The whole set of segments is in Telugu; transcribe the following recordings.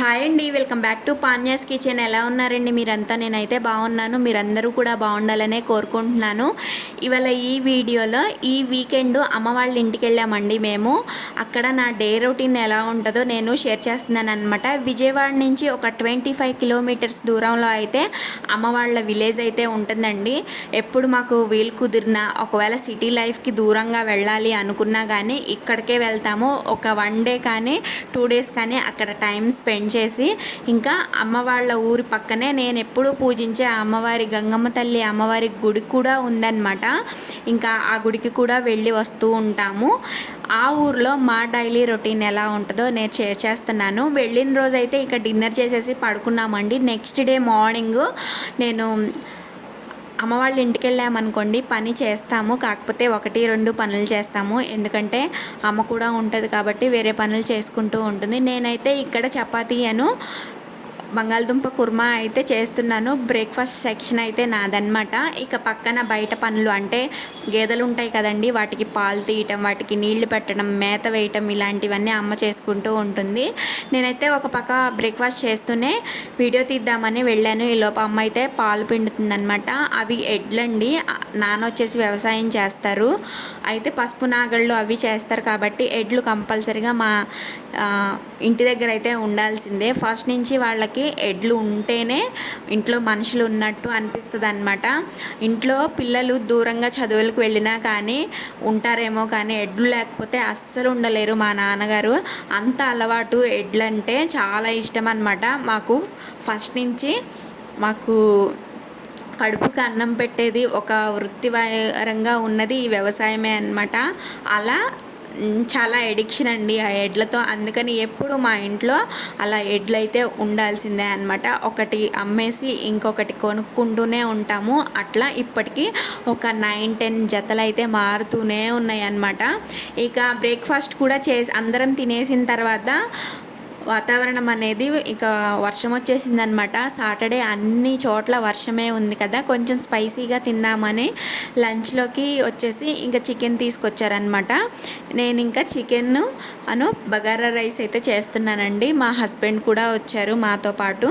హాయ్ అండి, వెల్కమ్ బ్యాక్ టు పాన్యాస్ కిచెన్. ఎలా ఉన్నారండి మీరంతా? నేనైతే బాగున్నాను. మీరందరూ కూడా బాగుండాలనే కోరుకుంటున్నాను. ఇవాళ ఈ వీడియోలో ఈ వీకెండ్ అమ్మ వాళ్ళ ఇంటికి వెళ్ళామండి మేము. అక్కడ నా డే రొటీన్ ఎలా ఉంటుందో నేను షేర్ చేస్తున్నాను అనమాట. విజయవాడ నుంచి ఒక 25 కిలోమీటర్స్ దూరంలో అయితే అమ్మ వాళ్ళ విలేజ్ అయితే ఉంటుందండి. ఎప్పుడు మాకు వీలు కుదిరినా, ఒకవేళ సిటీ లైఫ్కి దూరంగా వెళ్ళాలి అనుకున్నా కానీ ఇక్కడికే వెళ్తాము. ఒక 1 డే కానీ 2 డేస్ కానీ అక్కడ టైం స్పెండ్ చేసి, ఇంకా అమ్మ వాళ్ళ ఊరి పక్కనే నేను ఎప్పుడూ పూజించే అమ్మవారి గంగమ్మ తల్లి అమ్మవారి గుడి కూడా ఉందన్నమాట. ఇంకా ఆ గుడికి కూడా వెళ్ళి వస్తూ ఉంటాము. ఆ ఊరిలో మా డైలీ రొటీన్ ఎలా ఉంటుందో నేను షేర్ చేస్తున్నాను. వెళ్ళిన రోజైతే ఇక డిన్నర్ చేసేసి పడుకున్నామండి. నెక్స్ట్ డే మార్నింగ్ నేను అమ్మ వాళ్ళ ఇంటికి వెళ్ళామనుకోండి, పని చేస్తాము, కాకపోతే 1-2 పనులు చేస్తాము. ఎందుకంటే అమ్మ కూడా ఉంటుంది కాబట్టి వేరే పనులు చేసుకుంటూ ఉంటుంది. నేనైతే ఇక్కడ చపాతీ బంగాళదుంప కుర్మా అయితే చేస్తున్నాను. బ్రేక్ఫాస్ట్ సెక్షన్ అయితే నాదన్నమాట. ఇక పక్కన బయట పనులు అంటే గేదెలు ఉంటాయి కదండి, వాటికి పాలు తీయటం, వాటికి నీళ్లు పెట్టడం, మేత వేయటం, ఇలాంటివన్నీ అమ్మ చేసుకుంటూ ఉంటుంది. నేనైతే ఒక పక్క బ్రేక్ఫాస్ట్ చేస్తూనే వీడియో తీద్దామని వెళ్ళాను. ఈలోపు అమ్మ అయితే పాలు పిండుతుందన్నమాట. అవి ఎడ్లండి, నాన్న వచ్చేసి వ్యవసాయం చేస్తారు. అయితే పసుపు నాగళ్ళు అవి చేస్తారు కాబట్టి ఎడ్లు కంపల్సరిగా మా ఇంటి దగ్గర అయితే ఉండాల్సిందే. ఫస్ట్ నుంచి వాళ్ళకి ఎడ్లు ఉంటేనే ఇంట్లో మనుషులు ఉన్నట్టు అనిపిస్తుంది అనమాట. ఇంట్లో పిల్లలు దూరంగా చదువులకు వెళ్ళినా కానీ ఉంటారేమో, కానీ ఎడ్లు లేకపోతే అస్సలు ఉండలేరు. మా నాన్నగారు అంత అలవాటు, ఎడ్లంటే చాలా ఇష్టం అనమాట. మాకు ఫస్ట్ నుంచి మాకు కడుపుకి అన్నం పెట్టేది ఒక వృత్తిపరంగా ఉన్నది ఈ వ్యవసాయమే అన్నమాట. అలా చాలా ఎడిక్షన్ అండి ఆ ఎడ్లతో. అందుకని ఎప్పుడు మా ఇంట్లో అలా ఎడ్లు అయితే ఉండాల్సిందే అనమాట. ఒకటి అమ్మేసి ఇంకొకటి కొనుక్కుంటూనే ఉంటాము. అట్లా ఇప్పటికీ ఒక 9-10 జతలు అయితే మారుతూనే ఉన్నాయి అన్నమాట. ఇక బ్రేక్ఫాస్ట్ కూడా చేసి అందరం తినేసిన తర్వాత వాతావరణం అనేది ఇక వర్షం వచ్చేసిందనమాట. సాటర్డే అన్ని చోట్ల వర్షమే ఉంది కదా, కొంచెం స్పైసీగా తిందామని లంచ్లోకి వచ్చేసి ఇంకా చికెన్ తీసుకొచ్చారనమాట. నేను ఇంకా చికెన్ బగారా రైస్ అయితే చేస్తున్నానండి. మా హస్బెండ్ కూడా వచ్చారు మాతో పాటు.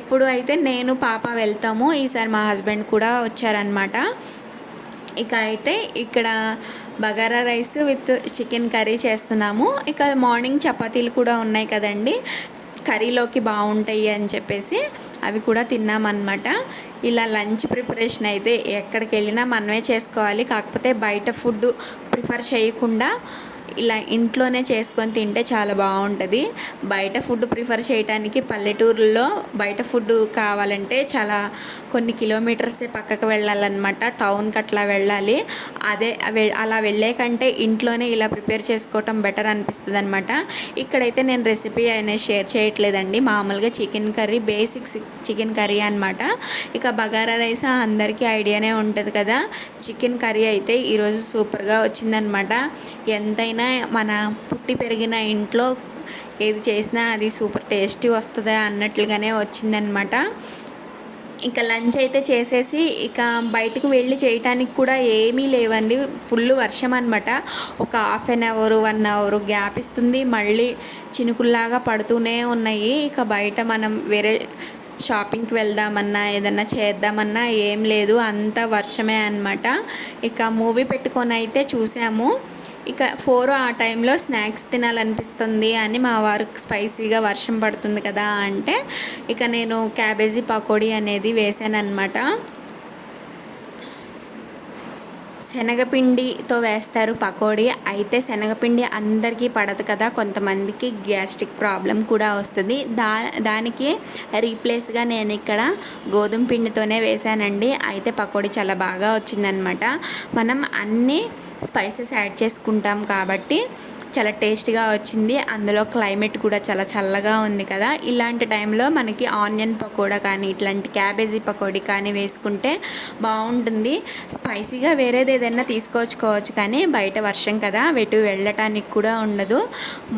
ఎప్పుడు అయితే నేను పాప వెళ్తాము, ఈసారి మా హస్బెండ్ కూడా వచ్చారనమాట. ఇక అయితే ఇక్కడ bagara rice with chicken curry చేస్తున్నాము. ఇక మార్నింగ్ చపాతీలు కూడా ఉన్నాయి కదండి, కర్రీలోకి బాగుంటాయి అని చెప్పేసి అవి కూడా తిన్నామన్నమాట. ఇలా లంచ్ ప్రిపరేషన్ అయితే ఎక్కడికి వెళ్ళినా మనమే చేసుకోవాలి. కాకపోతే బయట ఫుడ్ ప్రిఫర్ చేయకుండా ఇలా ఇంట్లోనే చేసుకొని తింటే చాలా బాగుంటుంది. బయట ఫుడ్ ప్రిఫర్ చేయడానికి పల్లెటూరులో బయట ఫుడ్ కావాలంటే చాలా కొన్ని కిలోమీటర్సే పక్కకు వెళ్ళాలన్నమాట. టౌన్కి అట్లా వెళ్ళాలి. అలా వెళ్ళే కంటే ఇంట్లోనే ఇలా ప్రిపేర్ చేసుకోవటం బెటర్ అనిపిస్తుంది అనమాట. ఇక్కడైతే నేను రెసిపీ అనేది షేర్ చేయట్లేదండి, మామూలుగా chicken curry, basic chicken curry అనమాట. ఇక బగారా రైస్ అందరికీ ఐడియానే ఉంటుంది కదా. చికెన్ కర్రీ అయితే ఈరోజు సూపర్గా వచ్చిందనమాట. ఎంతైనా మన పుట్టి పెరిగిన ఇంట్లో ఏది చేసినా అది సూపర్ టేస్టీ వస్తుందా అన్నట్లుగానే వచ్చిందనమాట. ఇక లంచ్ అయితే చేసేసి ఇక బయటకు వెళ్ళి చేయటానికి కూడా ఏమీ లేవండి. ఫుల్ వర్షం అనమాట. ఒక 1/2 అవర్ 1 అవర్ గ్యాప్ ఇస్తుంది, మళ్ళీ చినుకుల్లాగా పడుతూనే ఉన్నాయి. ఇక బయట మనం వేరే షాపింగ్కి వెళ్దామన్నా ఏదన్నా చేద్దామన్నా ఏం లేదు, అంత వర్షమే అనమాట. ఇక మూవీ పెట్టుకొని అయితే చూసాము. ఇక 4 ఆ టైంలో స్నాక్స్ తినాలనిపిస్తుంది అని మా వారికి స్పైసీగా వర్షం పడుతుంది కదా అంటే ఇక నేను క్యాబేజీ పకోడీ అనేది వేసాను అనమాట. శనగపిండితో వేస్తారు పకోడీ. అయితే శనగపిండి అందరికీ పడదు కదా, కొంతమందికి గ్యాస్ట్రిక్ ప్రాబ్లం కూడా వస్తుంది. దానికి రీప్లేస్గా నేను ఇక్కడ గోధుమ పిండితోనే వేసానండి. అయితే పకోడీ చాలా బాగా వచ్చిందనమాట. మనం అన్నీ స్పైసెస్ యాడ్ చేసుకుంటాం కాబట్టి చాలా టేస్ట్గా వచ్చింది. అందులో క్లైమేట్ కూడా చాలా చల్లగా ఉంది కదా, ఇలాంటి టైంలో మనకి ఆనియన్ పకోడా కానీ ఇట్లాంటి క్యాబేజీ పకోడీ కానీ వేసుకుంటే బాగుంటుంది. స్పైసీగా వేరేది ఏదైనా తీసుకొచ్చుకోవచ్చు, కానీ బయట వర్షం కదా, వెటు వెళ్ళటానికి కూడా ఉండదు.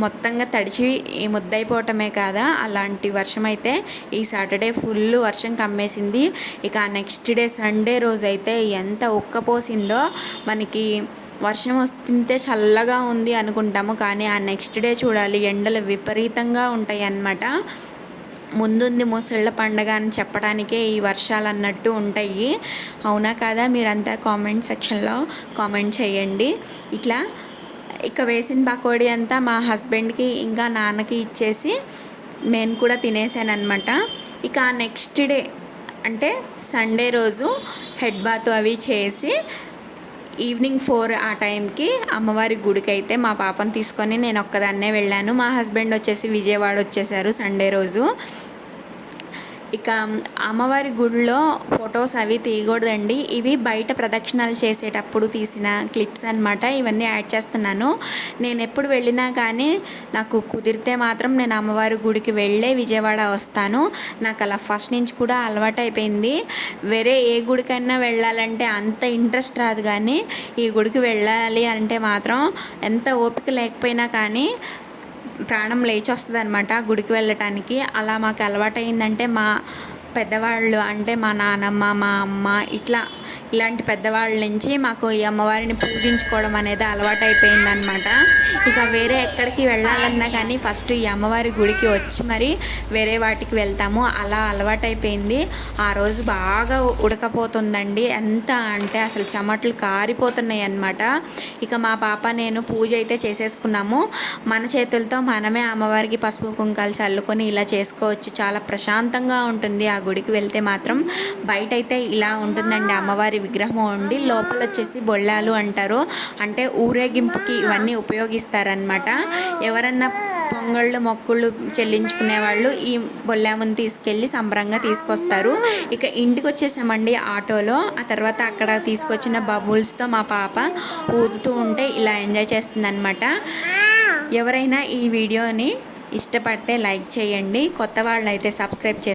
మొత్తంగా తడిచి ముద్దయిపోవటమే కదా, అలాంటి వర్షం అయితే ఈ సాటర్డే ఫుల్ వర్షం కమ్మేసింది. ఇక నెక్స్ట్ డే సండే రోజు అయితే ఎంత ఉక్కపోసిందో. మనకి వర్షం వస్తుంటే చల్లగా ఉంది అనుకుంటాము, కానీ ఆ నెక్స్ట్ డే చూడాలి ఎండలు విపరీతంగా ఉంటాయి అన్నమాట. ముందుంది ముసళ్ళ పండగ అని చెప్పడానికే ఈ వర్షాలు అన్నట్టు ఉంటాయి. అవునా కాదా? మీరంతా కామెంట్ సెక్షన్లో కామెంట్ చేయండి. ఇక వేసిన పకోడీ అంతా మా హస్బెండ్కి ఇంకా నాన్నకి ఇచ్చేసి నేను కూడా తినేసాను అనమాట. ఇక నెక్స్ట్ డే అంటే సండే రోజు హెడ్ బాత్ అవి చేసి ఈవినింగ్ 4 ఆ టైంకి అమ్మవారి గుడికి అయితే మా పాపను తీసుకొని నేను ఒక్కదాన్నే వెళ్ళాను. మా హస్బెండ్ వచ్చేసి విజయవాడ వచ్చేసారు సండే రోజు. ఇక అమ్మవారి గుడిలో ఫొటోస్ అవి తీయకూడదండి, ఇవి బయట ప్రదక్షిణాలు చేసేటప్పుడు తీసిన క్లిప్స్ అనమాట. ఇవన్నీ యాడ్ చేస్తున్నాను. నేను ఎప్పుడు వెళ్ళినా కానీ నాకు కుదిరితే మాత్రం నేను అమ్మవారి గుడికి వెళ్ళే విజయవాడ వస్తాను. నాకు అలా ఫస్ట్ నుంచి కూడా అలవాటు అయిపోయింది. వేరే ఏ గుడికైనా వెళ్ళాలంటే అంత ఇంట్రెస్ట్ రాదు, కానీ ఈ గుడికి వెళ్ళాలి అంటే మాత్రం ఎంత ఓపిక లేకపోయినా కానీ ప్రాణం లేచి వస్తుంది అనమాట గుడికి వెళ్ళటానికి. అలా మాకు అలవాటైందంటే మా పెద్దవాళ్ళు అంటే మా నానమ్మ, మా అమ్మ ఇలాంటి పెద్దవాళ్ళ నుంచి మాకు ఈ అమ్మవారిని పూజించుకోవడం అనేది అలవాటైపోయిందనమాట. ఇక వేరే ఎక్కడికి వెళ్ళాలన్నా కానీ ఫస్ట్ ఈ అమ్మవారి గుడికి వచ్చి మరి వేరే వాటికి వెళ్తాము. అలా అలవాటైపోయింది. ఆ రోజు బాగా ఉడకపోతుందండి, ఎంత అంటే అసలు చెమటలు కారిపోతున్నాయి అన్నమాట. ఇక మా పాప నేను పూజ అయితే చేసేసుకున్నాము. మన చేతులతో మనమే అమ్మవారికి పసుపు కుంకాలు చల్లుకొని ఇలా చేసుకోవచ్చు. చాలా ప్రశాంతంగా ఉంటుంది ఆ గుడికి వెళ్తే మాత్రం. బయట అయితే ఇలా ఉంటుందండి అమ్మవారి విగ్రహం ఉండి, లోపల వచ్చేసి బొళ్ళాలు అంటారు, అంటే ఊరేగింపుకి ఇవన్నీ ఉపయోగిస్తారనమాట. ఎవరన్నా పొంగళ్ళు మొక్కుళ్ళు చెల్లించుకునే వాళ్ళు ఈ బొల్లాముని తీసుకెళ్ళి సంబరంగా తీసుకొస్తారు. ఇక ఇంటికి వచ్చేసామండి ఆటోలో. ఆ తర్వాత అక్కడ తీసుకొచ్చిన బబుల్స్తో మా పాప ఊదుతూ ఉంటే ఇలా ఎంజాయ్ చేస్తుందన్నమాట. ఎవరైనా ఈ వీడియోని ఇష్టపడితే లైక్ చేయండి, కొత్త వాళ్ళు అయితే సబ్స్క్రైబ్